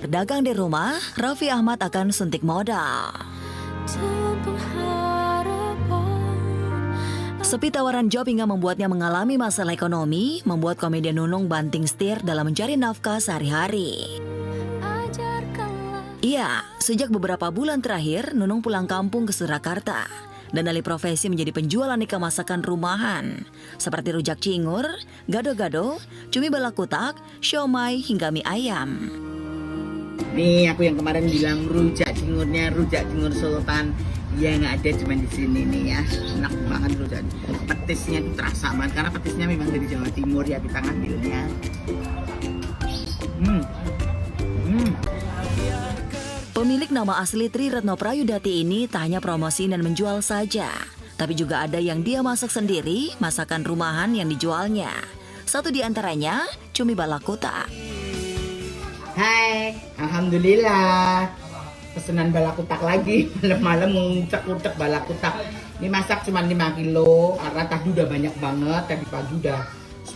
Berdagang di rumah, Raffi Ahmad akan suntik modal. Sepi tawaran job hingga membuatnya mengalami masalah ekonomi, membuat komedian Nunung banting setir dalam mencari nafkah sehari-hari. Iya, sejak beberapa bulan terakhir, Nunung pulang kampung ke Surakarta dan alih profesi menjadi penjual aneka masakan rumahan seperti rujak cingur, gado-gado, cumi balakutak, siomay, hingga mie ayam. Nih aku yang kemarin bilang rujak cingur sultan. Ya nggak ada cuma di sini nih ya. Enak banget rujak. Petisnya tuh terasa banget karena petisnya memang dari Jawa Timur ya kita ngambilnya. Pemilik nama asli Tri Retno Prayudati ini tak hanya promosi dan menjual saja, tapi juga ada yang dia masak sendiri, masakan rumahan yang dijualnya. Satu di antaranya, cumi balakutak. Hai, alhamdulillah. Pesanan balakutak lagi. Malam-malam ngucek-ngucek balakutak. Ini masak cuma 5 kilo karena tadi udah banyak banget. Tadi pagi udah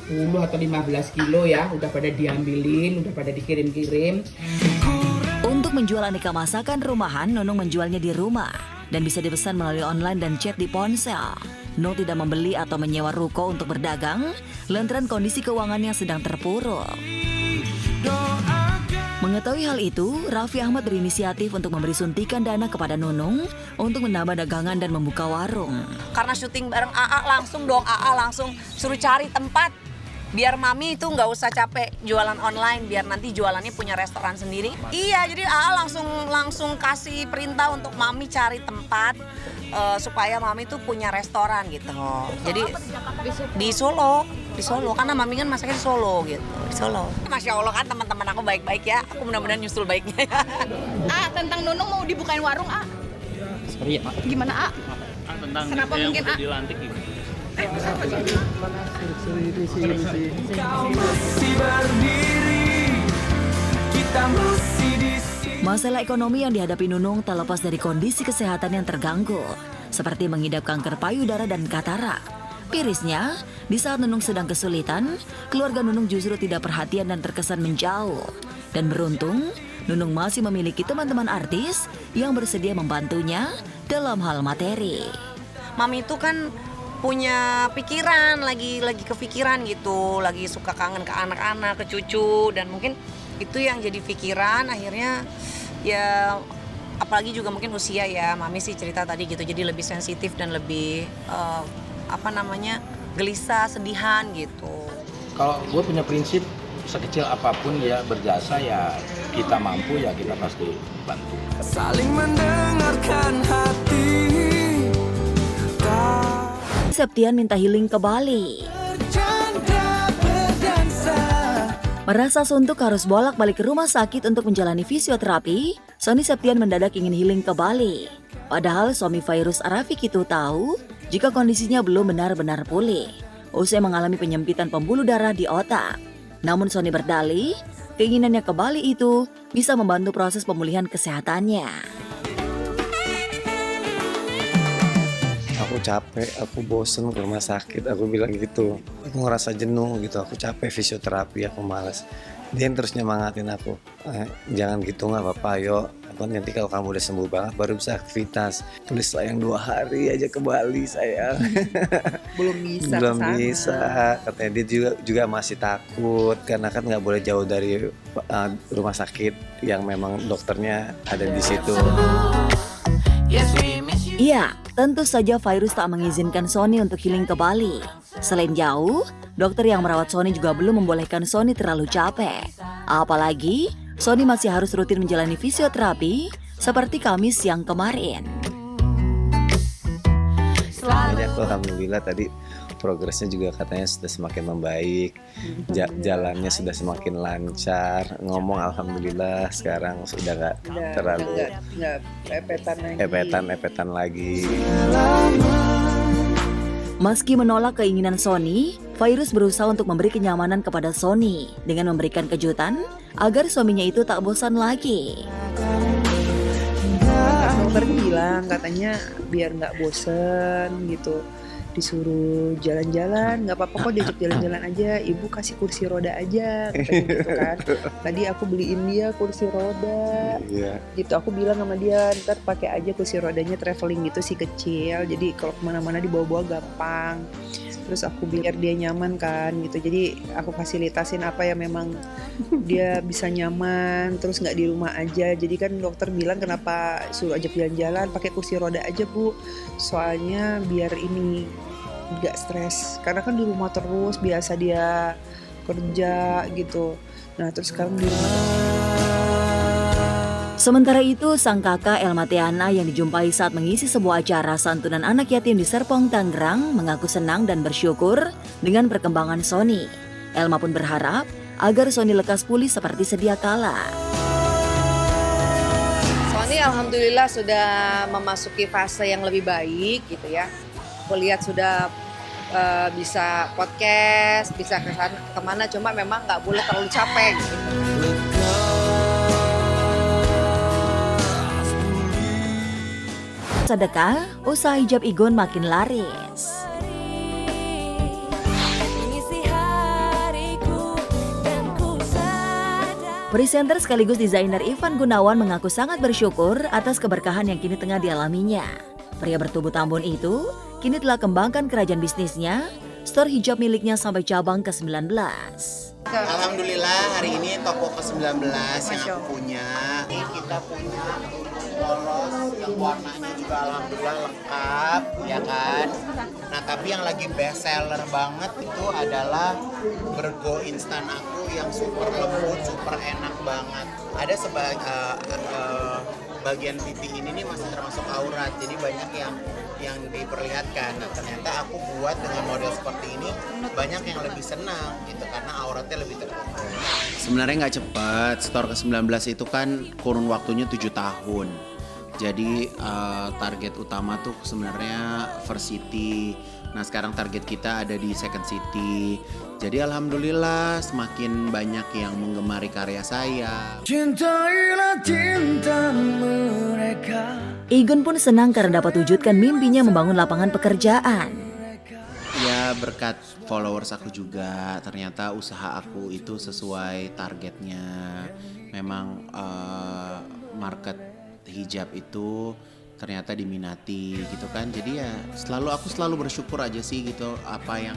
10 atau 15 kilo ya. Udah pada diambilin, udah pada dikirim-kirim. Untuk menjual aneka masakan rumahan, Nunung menjualnya di rumah dan bisa dipesan melalui online dan chat di ponsel. Nunung tidak membeli atau menyewa ruko untuk berdagang lantaran kondisi keuangannya sedang terpuruk. Mengetahui hal itu, Raffi Ahmad berinisiatif untuk memberi suntikan dana kepada Nunung untuk menambah dagangan dan membuka warung. Karena syuting bareng AA langsung suruh cari tempat. Biar mami itu nggak usah capek jualan online, biar nanti jualannya punya restoran sendiri. Iya, jadi AA langsung kasih perintah untuk mami cari tempat supaya mami tuh punya restoran gitu. Jadi di Solo karena mami kan masaknya di Solo gitu, di Solo. Masya Allah kan teman-teman aku baik-baik ya, aku mudah-mudahan nyusul baiknya. Tentang Nunung mau dibukain warung, Sorry ya, Pak. Gimana, Tentang Kenapa yang mungkin, udah dilantik gitu. Masalah ekonomi yang dihadapi Nunung tak lepas dari kondisi kesehatan yang terganggu, seperti mengidap kanker payudara dan katarak. Mirisnya, di saat Nunung sedang kesulitan, keluarga Nunung justru tidak perhatian dan terkesan menjauh. Dan beruntung, Nunung masih memiliki teman-teman artis yang bersedia membantunya dalam hal materi. Mami itu kan punya pikiran, lagi kepikiran gitu, lagi suka kangen ke anak-anak, ke cucu, dan mungkin itu yang jadi pikiran akhirnya ya, apalagi juga mungkin usia ya, mami sih cerita tadi gitu, jadi lebih sensitif dan lebih gelisah, sedihan gitu. Kalau gue punya prinsip sekecil apapun ya berjasa ya kita mampu ya kita pasti bantu. Saling mendengarkan hati. Septian minta healing ke Bali. Merasa suntuk harus bolak-balik ke rumah sakit untuk menjalani fisioterapi, Sony Septian mendadak ingin healing ke Bali. Padahal suami Fairuz Arafik itu tahu jika kondisinya belum benar-benar pulih, usai mengalami penyempitan pembuluh darah di otak. Namun Sony berdalih, keinginannya ke Bali itu bisa membantu proses pemulihan kesehatannya. Aku capek, aku bosen ke rumah sakit, aku bilang gitu. Aku ngerasa jenuh gitu, aku capek fisioterapi, aku malas. Dia yang terus nyemangatin aku, jangan gitu nggak apa-apa, ayo. Nanti kalau kamu udah sembuh banget baru bisa aktivitas. Tulislah yang 2 hari aja ke Bali sayang. Belum bisa Belum kesana. bisa, katanya dia juga masih takut karena kan nggak boleh jauh dari rumah sakit yang memang dokternya ada di situ. Iya, tentu saja Fairuz tak mengizinkan Sony untuk healing ke Bali. Selain jauh, dokter yang merawat Sony juga belum membolehkan Sony terlalu capek. Apalagi, Sony masih harus rutin menjalani fisioterapi seperti Kamis yang kemarin. Jadi aku alhamdulillah tadi progresnya juga katanya sudah semakin membaik, jalannya sudah semakin lancar, ngomong alhamdulillah sekarang sudah nggak terlalu nggak epetan lagi. Meski menolak keinginan Sony, Fairuz berusaha untuk memberi kenyamanan kepada Sony dengan memberikan kejutan agar suaminya itu tak bosan lagi. Dokter bilang katanya biar nggak bosen gitu. disuruh jalan-jalan, nggak apa-apa kok diajak jalan-jalan aja, ibu kasih kursi roda aja, katanya gitu kan. Tadi aku beliin dia kursi roda, Iya. gitu. Aku bilang sama dia, ntar pakai aja kursi rodanya traveling gitu sih kecil, jadi kalau kemana-mana dibawa-bawa gampang. Terus aku biar dia nyaman kan gitu, jadi aku fasilitasin apa yang memang dia bisa nyaman, terus nggak di rumah aja. Jadi kan dokter bilang kenapa suruh ajak jalan-jalan pakai kursi roda aja Bu, soalnya biar ini nggak stres, karena kan di rumah terus biasa dia kerja gitu. Nah terus sekarang di rumah. Sementara itu, sang kakak Elma Teana yang dijumpai saat mengisi sebuah acara santunan anak yatim di Serpong, Tangerang mengaku senang dan bersyukur dengan perkembangan Sony. Elma pun berharap agar Sony lekas pulih seperti sedia kala. Sony alhamdulillah sudah memasuki fase yang lebih baik gitu ya. Aku lihat sudah bisa podcast, bisa kesana kemana, cuma memang nggak boleh terlalu capek gitu. Sedekah, usaha hijab Igun makin laris. Presenter sekaligus desainer Ivan Gunawan mengaku sangat bersyukur atas keberkahan yang kini tengah dialaminya. Pria bertubuh Tambun itu kini telah kembangkan kerajaan bisnisnya, store hijab miliknya sampai cabang ke-19. Alhamdulillah hari ini toko ke-19 yang aku punya. Ini kita punya polos yang warnanya juga alhamdulillah lengkap, ya kan. Nah tapi yang lagi best seller banget itu adalah Bergo instan aku yang super lembut, super enak banget. Ada bagian pipi ini nih masih termasuk aurat, jadi banyak yang diperlihatkan. Nah ternyata aku buat dengan model seperti ini banyak yang lebih senang gitu karena auratnya lebih terbuka. Sebenarnya nggak cepat, store ke-19 itu kan kurun waktunya 7 tahun. Jadi target utama tuh sebenarnya First City. Nah sekarang target kita ada di Second City. Jadi alhamdulillah semakin banyak yang menggemari karya saya. Cintailah cinta mereka. Igun pun senang karena dapat wujudkan mimpinya membangun lapangan pekerjaan. Ya berkat followers aku juga, ternyata usaha aku itu sesuai targetnya. Memang market hijab itu ternyata diminati gitu kan. Jadi ya aku selalu bersyukur aja sih gitu, apa yang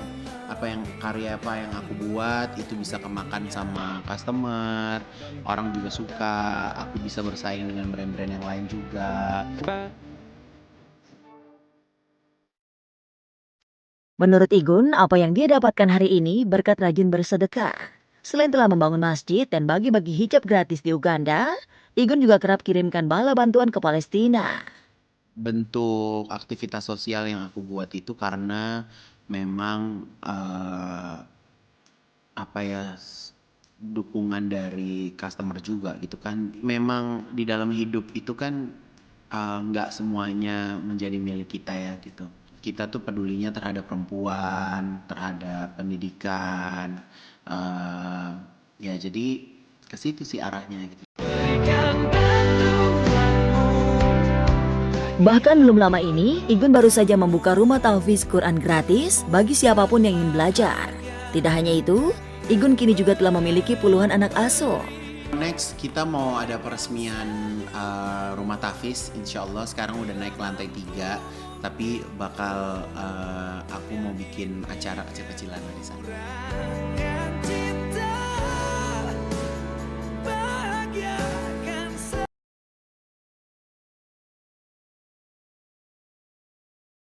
karya apa yang aku buat itu bisa kemakan sama customer, orang juga suka, aku bisa bersaing dengan brand-brand yang lain juga. Menurut Igun, apa yang dia dapatkan hari ini berkat rajin bersedekah. Selain telah membangun masjid dan bagi-bagi hijab gratis di Uganda, Igun juga kerap kirimkan bala bantuan ke Palestina. Bentuk aktivitas sosial yang aku buat itu karena memang dukungan dari customer juga gitu kan. Memang di dalam hidup itu kan nggak semuanya menjadi milik kita ya gitu. Kita tuh pedulinya terhadap perempuan, terhadap pendidikan, ya jadi ke situ sih arahnya gitu. Bahkan belum lama ini, Igun baru saja membuka rumah tahfiz Quran gratis bagi siapapun yang ingin belajar. Tidak hanya itu, Igun kini juga telah memiliki puluhan anak asuh. Next kita mau ada peresmian rumah tahfiz, insya Allah sekarang udah naik lantai 3, tapi bakal aku mau bikin acara kecil-kecilan di sana.